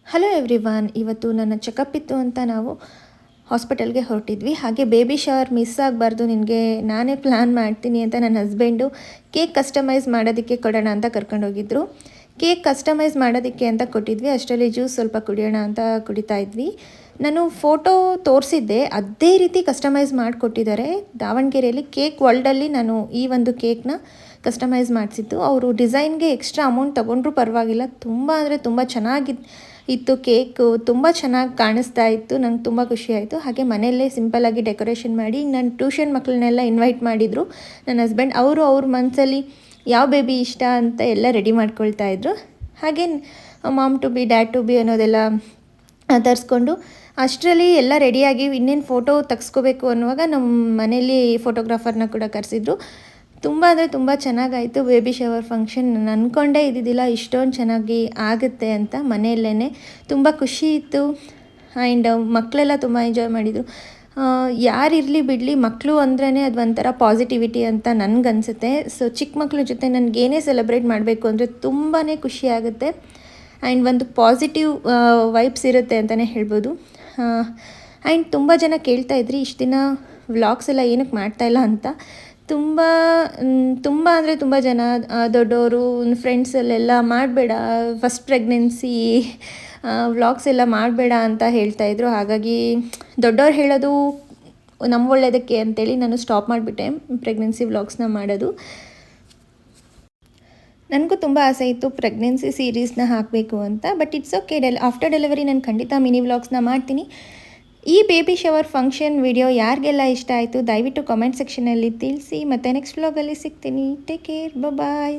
Hello everyone, ಇವತ್ತು ನನ್ನ checkup ಇತ್ತು ಅಂತ ನಾವು ಹಾಸ್ಪಿಟಲ್ಗೆ ಹೊರಟಿದ್ವಿ. ಹಾಗೆ ಬೇಬಿ ಶವರ್ ಮಿಸ್ ಆಗಬಾರ್ದು, ನಿನಗೆ ನಾನೇ ಪ್ಲ್ಯಾನ್ ಮಾಡ್ತೀನಿ ಅಂತ ನನ್ನ ಹಸ್ಬೆಂಡು ಕೇಕ್ ಕಸ್ಟಮೈಸ್ ಮಾಡೋದಕ್ಕೆ ಕೊಡೋಣ ಅಂತ ಕರ್ಕೊಂಡೋಗಿದ್ರು. ಕೇಕ್ ಕಸ್ಟಮೈಸ್ ಮಾಡೋದಕ್ಕೆ ಅಂತ ಕೊಟ್ಟಿದ್ವಿ. ಅಷ್ಟರಲ್ಲಿ ಜ್ಯೂಸ್ ಸ್ವಲ್ಪ ಕುಡಿಯೋಣ ಅಂತ ಕುಡಿತಾ ಇದ್ವಿ. ನಾನು ಫೋಟೋ ತೋರಿಸಿದ್ದೆ, ಅದೇ ರೀತಿ ಕಸ್ಟಮೈಸ್ ಮಾಡಿಕೊಟ್ಟಿದ್ದಾರೆ. ದಾವಣಗೆರೆಯಲ್ಲಿ ಕೇಕ್ ವರ್ಲ್ಡಲ್ಲಿ ನಾನು ಈ ಒಂದು ಕೇಕ್ನ ಕಸ್ಟಮೈಸ್ ಮಾಡಿಸಿದ್ದು. ಅವರು ಡಿಸೈನ್ಗೆ ಎಕ್ಸ್ಟ್ರಾ ಅಮೌಂಟ್ ತೊಗೊಂಡ್ರೂ ಪರವಾಗಿಲ್ಲ, ತುಂಬ ಅಂದರೆ ತುಂಬ ಇತ್ತು. ಕೇಕು ತುಂಬ ಚೆನ್ನಾಗಿ ಕಾಣಿಸ್ತಾ ಇತ್ತು. ನಂಗೆ ತುಂಬ ಖುಷಿ ಆಯಿತು. ಹಾಗೆ ಮನೆಯಲ್ಲೇ ಸಿಂಪಲ್ಲಾಗಿ ಡೆಕೋರೇಷನ್ ಮಾಡಿ ನನ್ನ ಟ್ಯೂಷನ್ ಮಕ್ಕಳನ್ನೆಲ್ಲ ಇನ್ವೈಟ್ ಮಾಡಿದರು ನನ್ನ ಹಸ್ಬೆಂಡ್. ಅವ್ರ ಮನಸ್ಸಲ್ಲಿ ಯಾವ ಬೇಬಿ ಇಷ್ಟ ಅಂತ ಎಲ್ಲ ರೆಡಿ ಮಾಡ್ಕೊಳ್ತಾ ಇದ್ರು. ಹಾಗೆ mom to be dad to be ಅನ್ನೋದೆಲ್ಲ ತರಿಸ್ಕೊಂಡು ಅಷ್ಟರಲ್ಲಿ ಎಲ್ಲ ರೆಡಿಯಾಗಿ ಇನ್ನೇನು ಫೋಟೋ ತೆಗೆಸ್ಕೋಬೇಕು ಅನ್ನುವಾಗ ನಮ್ಮ ಮನೇಲಿ ಫೋಟೋಗ್ರಾಫರ್ನ ಕೂಡ ಕರೆಸಿದ್ರು. ತುಂಬ ಅಂದರೆ ತುಂಬ ಚೆನ್ನಾಗಾಯಿತು ಬೇಬಿ ಶವರ್ ಫಂಕ್ಷನ್. ನಾನು ಅಂದ್ಕೊಂಡೇ ಇದ್ದಿದ್ದಿಲ್ಲ ಇಷ್ಟೊಂದು ಚೆನ್ನಾಗಿ ಆಗುತ್ತೆ ಅಂತ. ಮನೆಯಲ್ಲೇ ತುಂಬ ಖುಷಿ ಇತ್ತು. ಆ್ಯಂಡ್ ಮಕ್ಕಳೆಲ್ಲ ತುಂಬ ಎಂಜಾಯ್ ಮಾಡಿದರು. ಯಾರಿರಲಿ ಬಿಡಲಿ, ಮಕ್ಕಳು ಅಂದ್ರೇ ಅದು ಒಂಥರ ಪಾಸಿಟಿವಿಟಿ ಅಂತ ನನಗನ್ಸುತ್ತೆ. ಸೊ ಚಿಕ್ಕ ಮಕ್ಕಳ ಜೊತೆ ನನಗೇನೇ ಸೆಲೆಬ್ರೇಟ್ ಮಾಡಬೇಕು ಅಂದರೆ ತುಂಬಾ ಖುಷಿ ಆಗುತ್ತೆ. ಆ್ಯಂಡ್ ಒಂದು ಪಾಸಿಟಿವ್ ವೈಬ್ಸ್ ಇರುತ್ತೆ ಅಂತಲೇ ಹೇಳ್ಬೋದು. ಆ್ಯಂಡ್ ತುಂಬ ಜನ ಕೇಳ್ತಾಯಿದ್ರಿ ಇಷ್ಟು ದಿನ ವ್ಲಾಗ್ಸ್ ಎಲ್ಲ ಏನಕ್ಕೆ ಮಾಡ್ತಾಯಿಲ್ಲ ಅಂತ. ತುಂಬ ಅಂದರೆ ತುಂಬ ಜನ ದೊಡ್ಡವರು ಫ್ರೆಂಡ್ಸಲ್ಲೆಲ್ಲ ಮಾಡಬೇಡ, ಫಸ್ಟ್ ಪ್ರೆಗ್ನೆನ್ಸಿ ವ್ಲಾಗ್ಸ್ ಎಲ್ಲ ಮಾಡಬೇಡ ಅಂತ ಹೇಳ್ತಾಯಿದ್ರು. ಹಾಗಾಗಿ ದೊಡ್ಡವ್ರು ಹೇಳೋದು ನಮ್ಮ ಒಳ್ಳೆಯದಕ್ಕೆ ಅಂತೇಳಿ ನಾನು ಸ್ಟಾಪ್ ಮಾಡಿಬಿಟ್ಟೆ ಪ್ರೆಗ್ನೆನ್ಸಿ ವ್ಲಾಗ್ಸ್ನ ಮಾಡೋದು. ನನಗೂ ತುಂಬ ಆಸೆ ಇತ್ತು ಪ್ರೆಗ್ನೆನ್ಸಿ ಸೀರೀಸ್ನ ಹಾಕಬೇಕು ಅಂತ. But it's okay, after delivery ನಾನು ಖಂಡಿತ ಮಿನಿ ವ್ಲಾಗ್ಸ್ನ ಮಾಡ್ತೀನಿ. ಈ ಬೇಬಿ ಶವರ್ ಫಂಕ್ಷನ್ ವಿಡಿಯೋ ಯಾರಿಗೆಲ್ಲ ಇಷ್ಟ ಆಯಿತು ದಯವಿಟ್ಟು ಕಾಮೆಂಟ್ ಸೆಕ್ಷನಲ್ಲಿ ತಿಳಿಸಿ. ಮತ್ತು ನೆಕ್ಸ್ಟ್ ವ್ಲಾಗಲ್ಲಿ ಸಿಗ್ತೀನಿ. ಟೇಕ್ ಕೇರ್, ಬಾಯ್.